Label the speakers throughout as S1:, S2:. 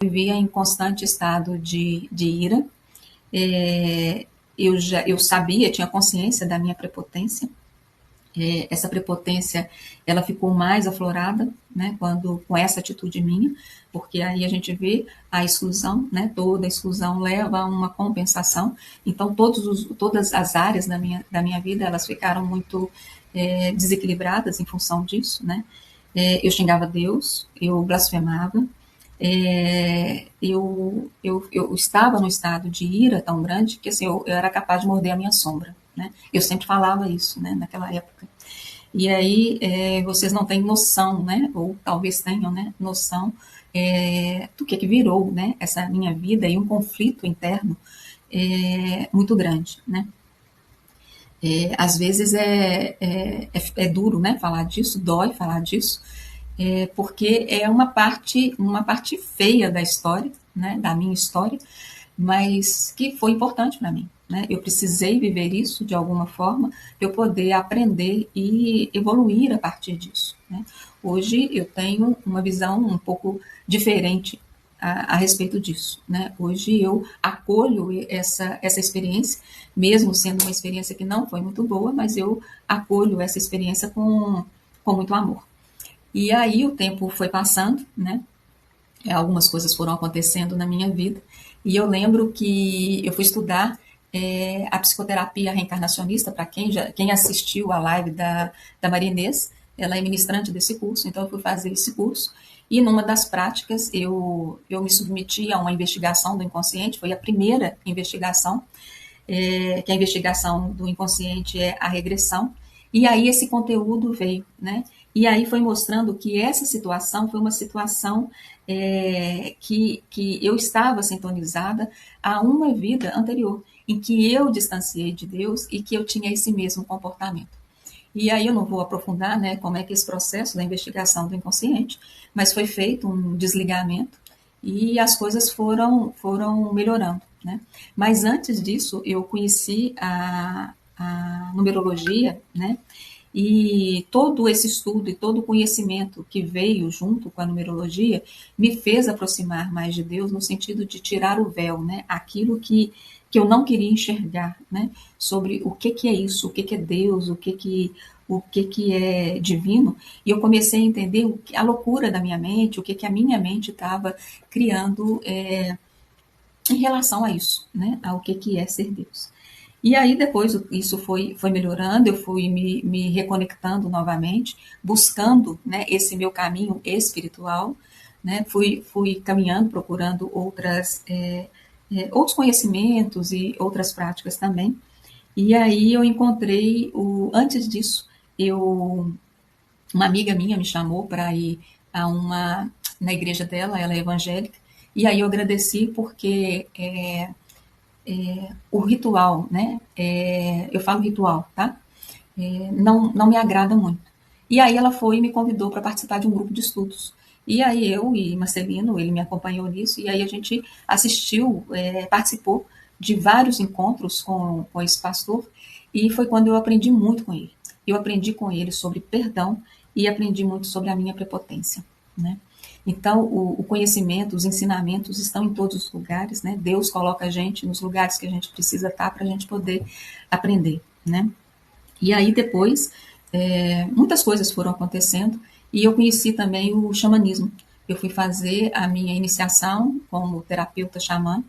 S1: vivia em constante estado de ira. Eu sabia, tinha consciência da minha prepotência. Essa prepotência, ela ficou mais aflorada, né, quando com essa atitude minha, porque aí a gente vê a exclusão, né, toda exclusão leva a uma compensação. Então todas as áreas da minha vida, elas ficaram muito desequilibradas em função disso, né. Eu xingava Deus, eu blasfemava, eu estava num estado de ira tão grande que assim, eu era capaz de morder a minha sombra. Né? Eu sempre falava isso, né, naquela época. E aí vocês não têm noção, né, ou talvez tenham, né, noção do que virou, né, essa minha vida e um conflito interno muito grande, né. Às vezes é duro, né, falar disso, dói falar disso, porque é uma parte feia da história, né, da minha história, mas que foi importante para mim. Né? Eu precisei viver isso de alguma forma para eu poder aprender e evoluir a partir disso. Né? Hoje eu tenho uma visão um pouco diferente a respeito disso. Né? Hoje eu acolho essa experiência, mesmo sendo uma experiência que não foi muito boa, mas eu acolho essa experiência com muito amor. E aí o tempo foi passando, né? Algumas coisas foram acontecendo na minha vida. E eu lembro que eu fui estudar a psicoterapia reencarnacionista, para quem assistiu a live da Maria Inês, ela é ministrante desse curso, então eu fui fazer esse curso. E numa das práticas, eu me submeti a uma investigação do inconsciente, foi a primeira investigação, que a investigação do inconsciente é a regressão. E aí esse conteúdo veio, né? E aí foi mostrando que essa situação foi uma situação que eu estava sintonizada a uma vida anterior, em que eu distanciei de Deus e que eu tinha esse mesmo comportamento. E aí eu não vou aprofundar, né, como é que esse processo da investigação do inconsciente, mas foi feito um desligamento e as coisas foram melhorando, né? Mas antes disso, eu conheci a numerologia, né? E todo esse estudo e todo o conhecimento que veio junto com a numerologia me fez aproximar mais de Deus no sentido de tirar o véu, né? Aquilo que eu não queria enxergar, né? Sobre o que é isso, o que é Deus, o que é divino. E eu comecei a entender a loucura da minha mente, o que a minha mente estava criando em relação a isso, né? Ao que é ser Deus. E aí depois isso foi melhorando, eu fui me reconectando novamente, buscando, né, esse meu caminho espiritual, né, fui caminhando, procurando outros conhecimentos e outras práticas também. E aí eu encontrei, antes disso, uma amiga minha me chamou para ir na igreja dela, ela é evangélica, e aí eu agradeci porque o ritual, né? Eu falo ritual, tá? Não me agrada muito. E aí ela foi e me convidou para participar de um grupo de estudos. E aí eu e Marcelino, ele me acompanhou nisso, e aí a gente assistiu, participou de vários encontros com esse pastor, e foi quando eu aprendi muito com ele. Eu aprendi com ele sobre perdão e aprendi muito sobre a minha prepotência, né? Então, o conhecimento, os ensinamentos estão em todos os lugares, né? Deus coloca a gente nos lugares que a gente precisa estar para a gente poder aprender, né? E aí depois, muitas coisas foram acontecendo e eu conheci também o xamanismo. Eu fui fazer a minha iniciação como terapeuta xamã.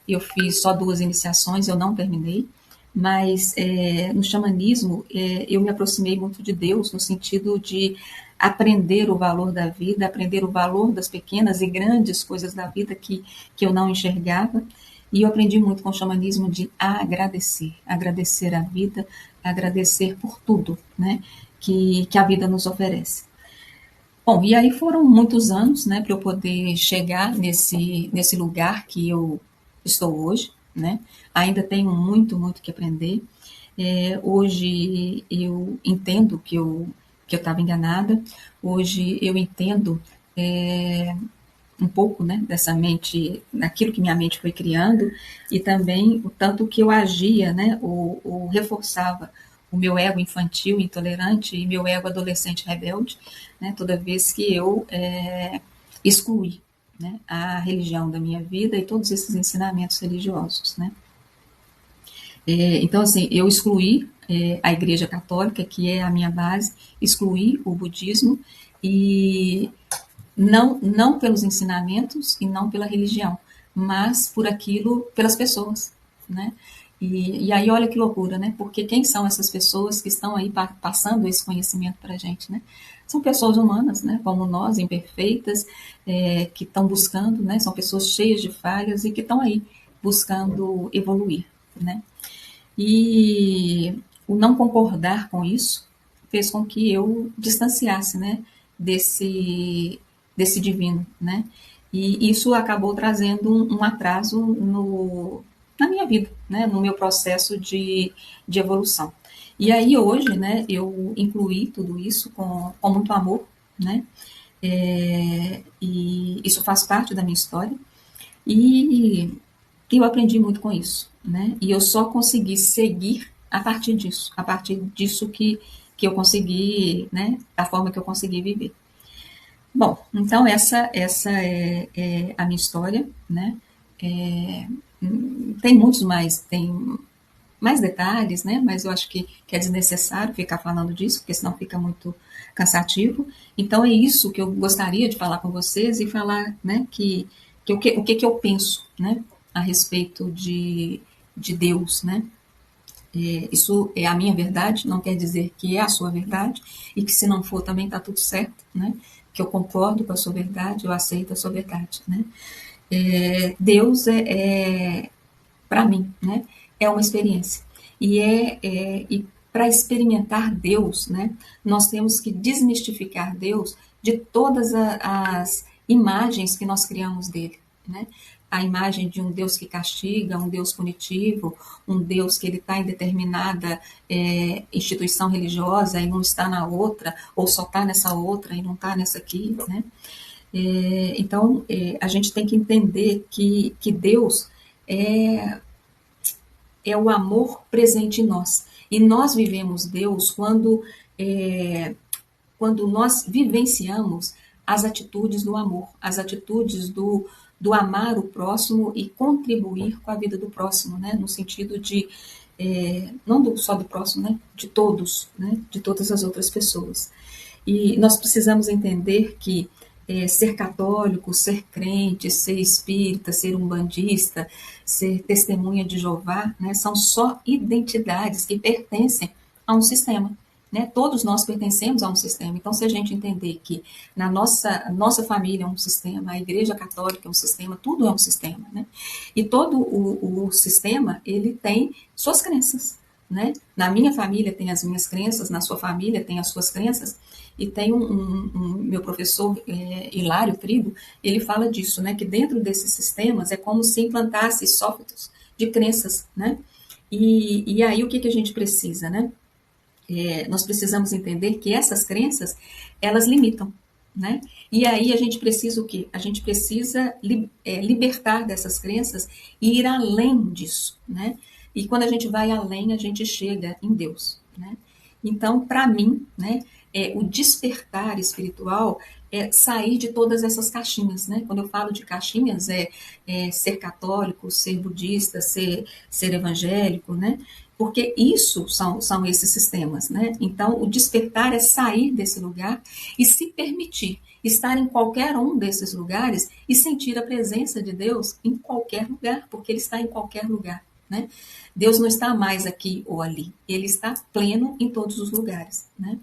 S1: Eu fiz só 2 iniciações, eu não terminei, mas no xamanismo eu me aproximei muito de Deus no sentido de aprender o valor da vida, aprender o valor das pequenas e grandes coisas da vida que eu não enxergava. E eu aprendi muito com o xamanismo de agradecer a vida, agradecer por tudo, né, que a vida nos oferece. Bom, e aí foram muitos anos, né, para eu poder chegar nesse lugar que eu estou hoje, né? Ainda tenho muito, muito que aprender. Hoje eu entendo que eu estava enganada. Hoje eu entendo um pouco, né, dessa mente, daquilo que minha mente foi criando, e também o tanto que eu agia, né, ou reforçava o meu ego infantil, intolerante, e meu ego adolescente rebelde, né, toda vez que eu excluí. né, a religião da minha vida e todos esses ensinamentos religiosos, né. Então, assim, eu excluí a Igreja Católica, que é a minha base, excluí o budismo e não pelos ensinamentos e não pela religião, mas por aquilo, pelas pessoas, né? E aí olha que loucura, né? Porque quem são essas pessoas que estão aí passando esse conhecimento para a gente, né? São pessoas humanas, né? Como nós, imperfeitas, que estão buscando, né? São pessoas cheias de falhas e que estão aí buscando evoluir, né? E o não concordar com isso fez com que eu distanciasse, né, desse divino, né? E isso acabou trazendo um atraso na minha vida, né, no meu processo de evolução. E aí hoje, né, eu incluí tudo isso com muito amor, né? E isso faz parte da minha história. E eu aprendi muito com isso, né? E eu só consegui seguir a partir disso que eu consegui, né? Da forma que eu consegui viver. Bom, então essa é a minha história, né? É, tem muitos mais, tem mais detalhes, né? Mas eu acho que é desnecessário ficar falando disso, porque senão fica muito cansativo. Então é isso que eu gostaria de falar com vocês e falar, né? O que eu penso, né? A respeito de Deus, né? Isso é a minha verdade, não quer dizer que é a sua verdade, e que se não for também está tudo certo, né? Que eu concordo com a sua verdade, eu aceito a sua verdade, né? Deus para mim, né? É uma experiência. E para experimentar Deus, né? Nós temos que desmistificar Deus de todas as imagens que nós criamos dele, né? A imagem de um Deus que castiga, um Deus punitivo, um Deus que ele está em determinada instituição religiosa e não está na outra, ou só está nessa outra e não está nessa aqui, né? Então, a gente tem que entender que Deus é, é o amor presente em nós. E nós vivemos Deus quando nós vivenciamos as atitudes do amor, as atitudes do amar o próximo e contribuir com a vida do próximo, né? No sentido de, não só do próximo, né? De todos, né? De todas as outras pessoas. E nós precisamos entender que ser católico, ser crente, ser espírita, ser umbandista, ser testemunha de Jeová, né, são só identidades que pertencem a um sistema. Né? Todos nós pertencemos a um sistema. Então, se a gente entender que na nossa família é um sistema, a Igreja Católica é um sistema, tudo é um sistema. Né? E todo o sistema, ele tem suas crenças. Né? Na minha família tem as minhas crenças, na sua família tem as suas crenças, e tem meu professor, Hilário Trigo, ele fala disso, né, que dentro desses sistemas é como se implantasse softwares de crenças, né, e aí o que a gente precisa, né, nós precisamos entender que essas crenças, elas limitam, né, e aí a gente precisa o quê? A gente precisa libertar dessas crenças e ir além disso, né, e quando a gente vai além, a gente chega em Deus, né, então, para mim, né, o despertar espiritual é sair de todas essas caixinhas, né? Quando eu falo de caixinhas, ser católico, ser budista, ser evangélico, né? Porque isso são esses sistemas, né? Então, o despertar é sair desse lugar e se permitir estar em qualquer um desses lugares e sentir a presença de Deus em qualquer lugar, porque Ele está em qualquer lugar, né? Deus não está mais aqui ou ali, Ele está pleno em todos os lugares, né?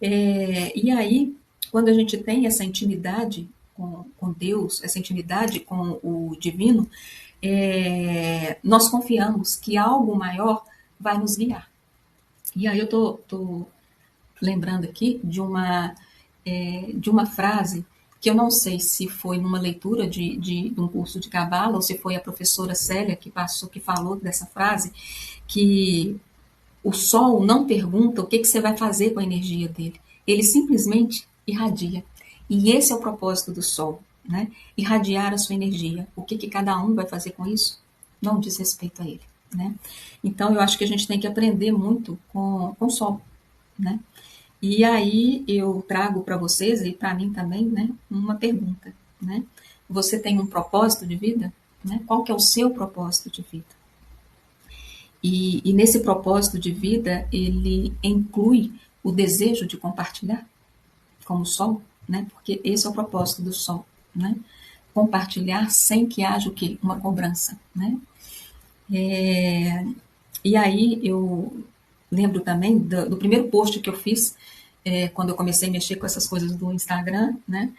S1: E aí, quando a gente tem essa intimidade com Deus, essa intimidade com o divino, nós confiamos que algo maior vai nos guiar. E aí eu tô lembrando aqui de uma frase que eu não sei se foi numa leitura de um curso de Cabala ou se foi a professora Célia que falou dessa frase, que o Sol não pergunta o que você vai fazer com a energia dele. Ele simplesmente irradia. E esse é o propósito do Sol, né? Irradiar a sua energia. O que cada um vai fazer com isso? Não diz respeito a ele, né? Então, eu acho que a gente tem que aprender muito com o Sol, né? E aí eu trago para vocês e para mim também, né, uma pergunta, né? você tem um propósito de vida? Né? Qual que é o seu propósito de vida? E nesse propósito de vida, ele inclui o desejo de compartilhar, como o sol, né? Porque esse é o propósito do sol, né? Compartilhar sem que haja o quê? Uma cobrança, né? É, e aí eu lembro também do primeiro post que eu fiz, quando eu comecei a mexer com essas coisas do Instagram, né?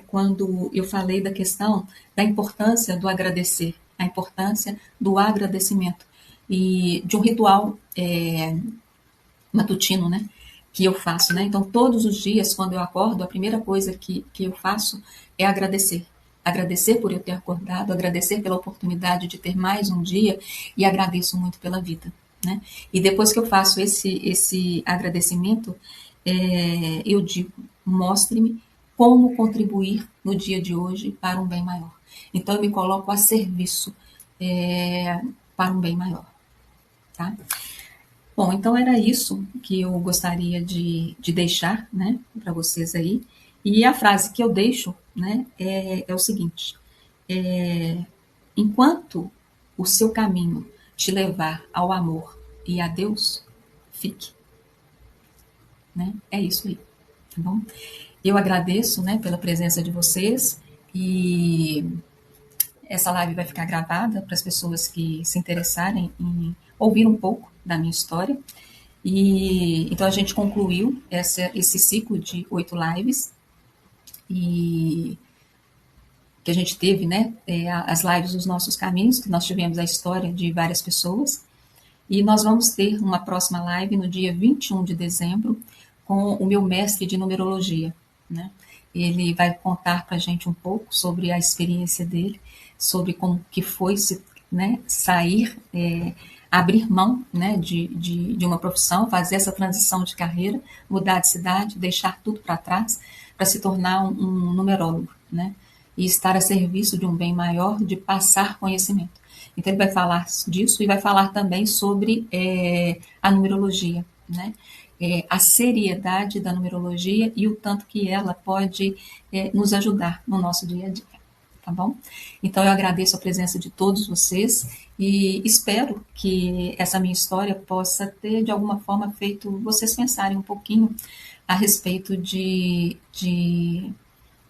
S1: Quando eu falei da questão da importância do agradecer, a importância do agradecimento e de um ritual matutino, né? Que eu faço, né? Então, todos os dias, quando eu acordo, a primeira coisa que eu faço é agradecer. Agradecer por eu ter acordado, agradecer pela oportunidade de ter mais um dia e agradeço muito pela vida, né? E depois que eu faço esse agradecimento, eu digo, mostre-me como contribuir no dia de hoje para um bem maior. Então, eu me coloco a serviço para um bem maior, tá? Bom, então era isso que eu gostaria de deixar, né, para vocês aí. E a frase que eu deixo, né, é o seguinte: enquanto o seu caminho te levar ao amor e a Deus, fique, né? É isso aí, tá bom? Eu agradeço, né, pela presença de vocês e essa live vai ficar gravada para as pessoas que se interessarem em ouvir um pouco da minha história. E então a gente concluiu esse ciclo de 8 lives e que a gente teve, né? As lives dos nossos caminhos, que nós tivemos a história de várias pessoas. E nós vamos ter uma próxima live no dia 21 de dezembro com o meu mestre de numerologia, né? Ele vai contar para a gente um pouco sobre a experiência dele, sobre como que foi né, sair, abrir mão, né, de uma profissão, fazer essa transição de carreira, mudar de cidade, deixar tudo para trás, para se tornar um numerólogo, né? E estar a serviço de um bem maior, de passar conhecimento. Então, ele vai falar disso e vai falar também sobre a numerologia, né? A seriedade da numerologia e o tanto que ela pode nos ajudar no nosso dia a dia, tá bom? Então, eu agradeço a presença de todos vocês e espero que essa minha história possa ter, de alguma forma, feito vocês pensarem um pouquinho a respeito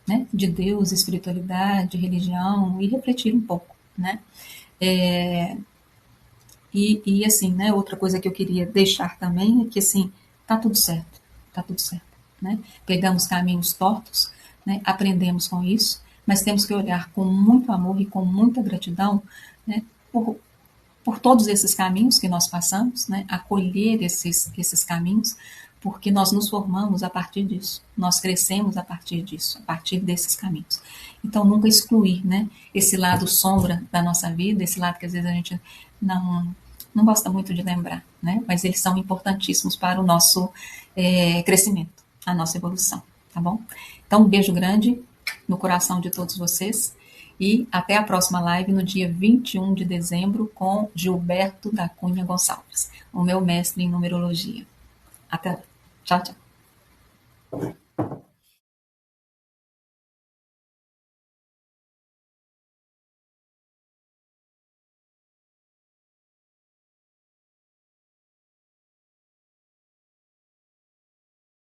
S1: né, de Deus, espiritualidade, religião e refletir um pouco, né? É, assim, né, outra coisa que eu queria deixar também é que, assim, tá tudo certo, né? Pegamos caminhos tortos, né, aprendemos com isso, mas temos que olhar com muito amor e com muita gratidão, né, por todos esses caminhos que nós passamos, né, acolher esses caminhos, porque nós nos formamos a partir disso, nós crescemos a partir disso, a partir desses caminhos. Então, nunca excluir, né, esse lado sombra da nossa vida, esse lado que às vezes a gente não gosta muito de lembrar, né, mas eles são importantíssimos para o nosso crescimento, a nossa evolução, tá bom? Então, um beijo grande no coração de todos vocês e até a próxima live no dia 21 de dezembro com Gilberto da Cunha Gonçalves, o meu mestre em numerologia. Até lá. Tchau, tchau.